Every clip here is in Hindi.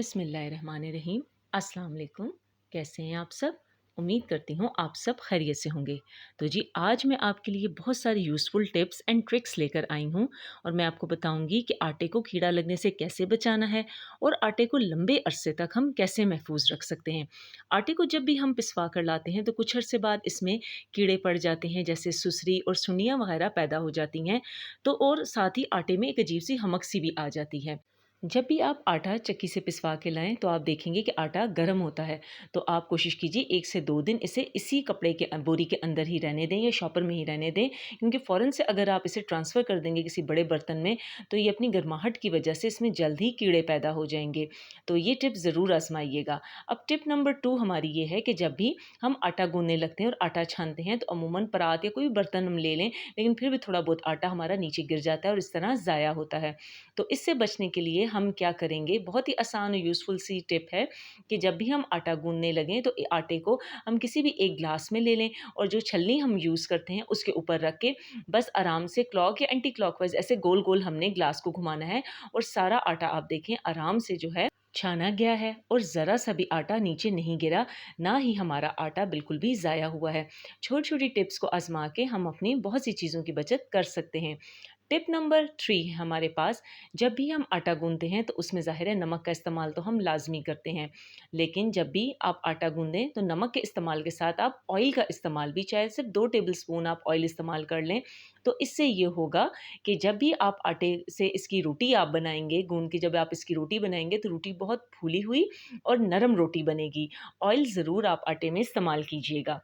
बिस्मिल्लाहिर्रहमानिर्रहीम। अस्सलाम वालेकुम। कैसे हैं आप सब? उम्मीद करती हूँ आप सब खैरियत से होंगे। तो जी आज मैं आपके लिए बहुत सारी यूज़फुल टिप्स एंड ट्रिक्स लेकर आई हूँ और मैं आपको बताऊँगी कि आटे को कीड़ा लगने से कैसे बचाना है और आटे को लंबे अरसे तक हम कैसे महफूज़ रख सकते हैं। आटे को जब भी हम पिसवा कर लाते हैं तो कुछ अरसे बाद इसमें कीड़े पड़ जाते हैं, जैसे सुसरी और सुंडियाँ वगैरह पैदा हो जाती हैं। तो और साथ ही आटे में एक अजीब-सी हमक-सी भी आ जाती है। जब भी आप आटा चक्की से पिसवा के लाएँ तो आप देखेंगे कि आटा गर्म होता है। तो आप कोशिश कीजिए 1 से 2 दिन इसे इसी कपड़े के बोरी के अंदर ही रहने दें या शॉपर में ही रहने दें, क्योंकि फ़ौरन से अगर आप इसे ट्रांसफ़र कर देंगे किसी बड़े बर्तन में तो ये अपनी गर्माहट की वजह से इसमें जल्द ही कीड़े पैदा हो जाएँगे। तो ये टिप ज़रूर आज़माइएगा। अब टिप नंबर 2 हमारी ये है कि जब भी हम आटा गूँधने लगते हैं और आटा छानते हैं तो अमूमन परात या कोई भी बर्तन हम ले लें, लेकिन फिर भी थोड़ा बहुत आटा हमारा नीचे गिर जाता है और इस तरह ज़ाया होता है। तो इससे बचने के लिए हम क्या करेंगे, बहुत ही आसान और यूज़फुल सी टिप है कि जब भी हम आटा गूँधने लगें तो आटे को हम किसी भी एक ग्लास में ले लें और जो छलनी हम यूज़ करते हैं उसके ऊपर रख के बस आराम से क्लॉक या एंटी क्लॉकवाइज़ ऐसे गोल-गोल हमने ग्लास को घुमाना है और सारा आटा आप देखें आराम से जो है छाना गया है और ज़रा-सा भी आटा नीचे नहीं गिरा, ना ही हमारा आटा बिल्कुल भी ज़ाया हुआ है। छोटी-छोटी टिप्स को आज़मा के हम अपनी बहुत सी चीज़ों की बचत कर सकते हैं। टिप नंबर 3 है हमारे पास, जब भी हम आटा गूँधते हैं तो उसमें ज़ाहिर है नमक का इस्तेमाल तो हम लाज़मी करते हैं। लेकिन जब भी आप आटा गूँधें तो नमक के इस्तेमाल के साथ आप ऑयल का इस्तेमाल भी, चाहे सिर्फ़ 2 टेबल स्पून आप ऑयल इस्तेमाल कर लें। तो इससे ये होगा कि जब भी आप आटे से इसकी रोटी आप बनाएँगे, गूँध के जब आप इसकी रोटी बनाएँगे तो रोटी बहुत फूली हुई और नरम रोटी बनेगी। ऑयल ज़रूर आप आटे में इस्तेमाल कीजिएगा।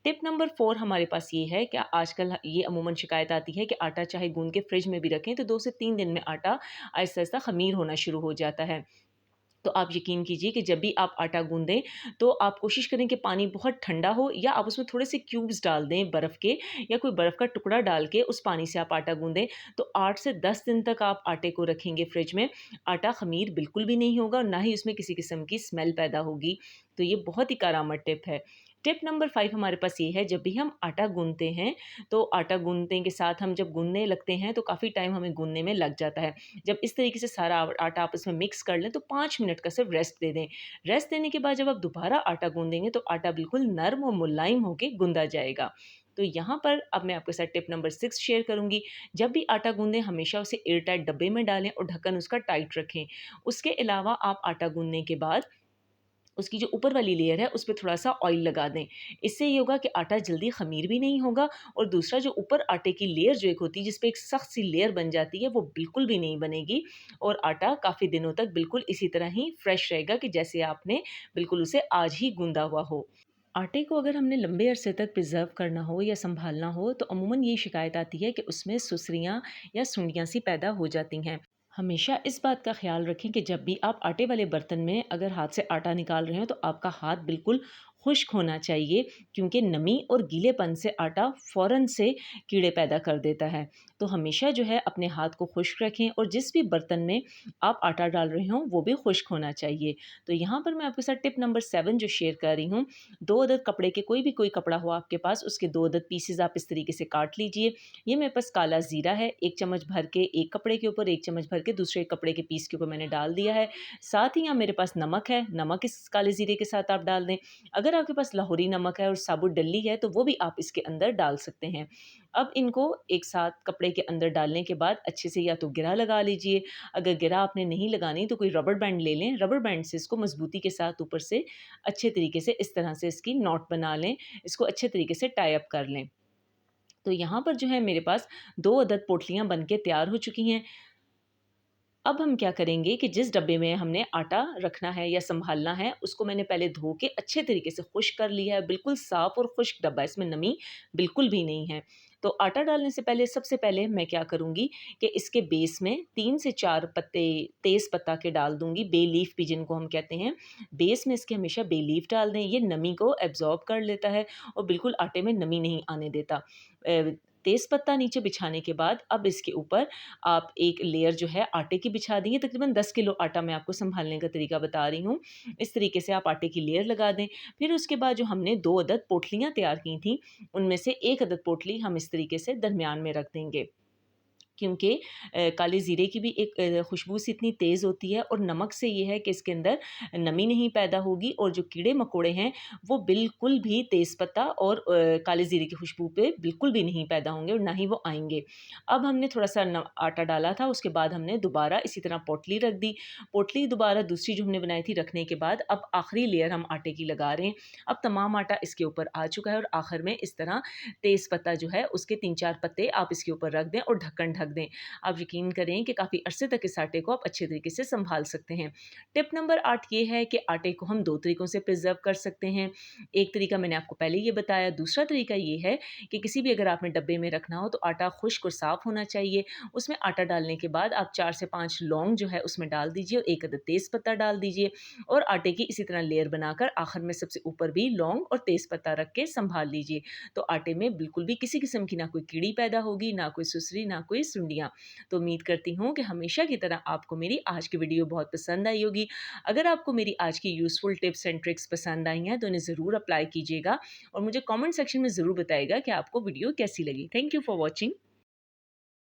टिप नंबर 4 हमारे पास ये है कि आजकल ये अमूमन शिकायत आती है कि आटा चाहे गूँध के फ्रिज में भी रखें तो 2 से 3 दिन में आटा आहिस्ता-आहिस्ता ख़मीर होना शुरू हो जाता है। तो आप यकीन कीजिए कि जब भी आप आटा गूँधें तो आप कोशिश करें कि पानी बहुत ठंडा हो या आप उसमें थोड़े से क्यूब्स डाल दें बर्फ़ के, या कोई बर्फ़ का टुकड़ा डाल के उस पानी से आप आटा गूँधें। तो 8 से 10 दिन तक आप आटे को रखेंगे फ्रिज में, आटा ख़मीर बिल्कुल भी नहीं होगा और ना ही उसमें किसी किस्म की स्मेल पैदा होगी। तो ये बहुत ही कारगर टिप है। टिप नंबर 5 हमारे पास ये है, जब भी हम आटा गूँधते हैं तो आटा गूँधने के साथ हम जब गूँधने लगते हैं तो काफ़ी टाइम हमें गूँधने में लग जाता है। जब इस तरीके से सारा आटा आपस में मिक्स कर लें तो 5 मिनट का सिर्फ रेस्ट दे दें। रेस्ट देने के बाद जब आप दोबारा आटा गूँधेंगे तो आटा बिल्कुल नर्म और मुलायम होके गूँधा जाएगा। तो यहाँ पर अब मैं आपके साथ टिप नंबर 6 शेयर करूँगी। जब भी आटा गूँधें हमेशा उसे एयर टाइट डब्बे में डालें और ढक्कन उसका टाइट रखें। उसके अलावा आप आटा गूँधने के बाद उसकी जो ऊपर वाली लेयर है उस पे थोड़ा-सा ऑयल लगा दें। इससे ये होगा कि आटा जल्दी ख़मीर भी नहीं होगा और दूसरा जो ऊपर आटे की लेयर जो एक होती है जिस पे एक सख्त सी लेयर बन जाती है वो बिल्कुल भी नहीं बनेगी और आटा काफ़ी दिनों तक बिल्कुल इसी तरह ही फ्रेश रहेगा कि जैसे आपने बिल्कुल उसे आज ही गूँधा हुआ हो। आटे को अगर हमने लंबे अरसे तक प्रिज़र्व करना हो या सँभालना हो तो अमूमन ये शिकायत आती है कि उसमें सुसरियाँ या सुंडियाँ सी पैदा हो जाती हैं। हमेशा इस बात का ख़्याल रखें कि जब भी आप आटे वाले बर्तन में अगर हाथ से आटा निकाल रहे हो तो आपका हाथ बिल्कुल खुश्क होना चाहिए, क्योंकि नमी और गीलेपन से आटा फ़ौरन से कीड़े पैदा कर देता है। तो हमेशा जो है अपने हाथ को खुश्क रखें और जिस भी बर्तन में आप आटा डाल रहे हों वो भी खुश्क होना चाहिए। तो यहाँ पर मैं आपके साथ टिप नंबर 7 जो शेयर कर रही हूँ, 2 अदद कपड़े के, कोई कपड़ा हो आपके पास उसके 2 अदद पीसेज़ आप इस तरीके से काट लीजिए। ये मेरे पास काला ज़ीरा है, 1 चम्मच भर के एक कपड़े के ऊपर, 1 चम्मच भर के दूसरे कपड़े के पीस के ऊपर मैंने डाल दिया है। साथ ही यहाँ मेरे पास नमक है, नमक इस काले ज़ीरे के साथ आप डाल दें। अगर आपके पास लाहौरी नमक है और साबुत डल्ली है तो वो भी आप इसके अंदर डाल सकते हैं। अब इनको एक साथ कपड़े के अंदर डालने के बाद अच्छे से या तो गिरा लगा लीजिए, अगर गिरा आपने नहीं लगानी तो कोई रबर बैंड ले लें, रबर बैंड से इसको मज़बूती के साथ ऊपर से अच्छे तरीके से इस तरह से इसकी नॉट बना लें, इसको अच्छे तरीके से टाई अप कर लें। तो यहाँ पर जो है मेरे पास 2 अदद पोटलियाँ बन के तैयार हो चुकी हैं। अब हम क्या करेंगे कि जिस डब्बे में हमने आटा रखना है या सँभालना है, उसको मैंने पहले धो के अच्छे तरीके से खुश्क कर लिया है, बिल्कुल साफ़ और खुश्क डब्बा है, इसमें नमी बिल्कुल भी नहीं है। तो आटा डालने से पहले सबसे पहले मैं क्या करूँगी कि इसके बेस में 3 से 4 पत्ते तेज़ पत्ता के डाल दूँगी, बे लीफ भी जिनको हम कहते हैं। बेस में इसके हमेशा बे लीफ डाल दें, ये नमी को एब्ज़ॉर्ब कर लेता है और बिल्कुल आटे में नमी नहीं आने देता। तेज़ पत्ता नीचे बिछाने के बाद अब इसके ऊपर आप एक लेयर जो है आटे की बिछा देंगे, तकरीबन 10 किलो आटा मैं आपको सँभालने का तरीका बता रही हूँ। इस तरीके से आप आटे की लेयर लगा दें। फिर उसके बाद जो हमने 2 अदद पोटलियाँ तैयार की थीं, उनमें से 1 अदद पोटली हम इस तरीके से दरमियान में रख देंगे। क्योंकि काले ज़ीरे की भी एक खुशबू सी इतनी तेज़ होती है और नमक से ये है कि इसके अंदर नमी नहीं पैदा होगी और जो कीड़े मकोड़े हैं वो बिल्कुल भी तेज़पत्ता और काले ज़ीरे की खुशबू पे बिल्कुल भी नहीं पैदा होंगे और ना ही वो आएँगे। अब हमने थोड़ा-सा आटा डाला था, उसके बाद हमने दोबारा इसी तरह पोटली रख दी। पोटली दोबारा दूसरी जो हमने बनाई थी रखने के बाद अब आखिरी लेयर हम आटे की लगा रहे हैं। अब तमाम आटा इसके ऊपर आ चुका है और आखिर में इस तरह तेज़पत्ता जो है उसके 3-4 पत्ते आप इसके ऊपर रख दें और ढक्कन ढक दें। आप यकीन करें कि काफ़ी अरसे तक इस आटे को आप अच्छे तरीके से सँभाल सकते हैं। टिप नंबर 8 ये है कि आटे को हम 2 तरीकों से प्रिज़र्व कर सकते हैं। एक तरीका मैंने आपको पहले ये बताया, दूसरा तरीका ये है कि किसी भी अगर आपने डब्बे में रखना हो तो आटा खुश्क और साफ़ होना चाहिए। उसमें आटा डालने के बाद आप 4 से 5 लौंग जो है उसमें डाल दीजिए और 1 अदद तेज़पत्ता डाल दीजिए और आटे की इसी तरह लेयर बनाकर आखिर में सबसे ऊपर भी लौंग और तेज़पत्ता रख के सँभाल लीजिए। तो आटे में बिल्कुल भी किसी किस्म की ना कोई कीड़ी पैदा होगी, ना कोई सुसरी, ना कोई सुंडियाँ। तो उम्मीद करती हूँ कि हमेशा की तरह आपको मेरी आज की वीडियो बहुत पसंद आई होगी। अगर आपको मेरी आज की यूज़फुल टिप्स एंड ट्रिक्स पसंद आई हैं तो इन्हें ज़रूर अप्लाई कीजिएगा और मुझे कमेंट सेक्शन में ज़रूर बताइएगा कि आपको वीडियो कैसी लगी। Thank you for watching.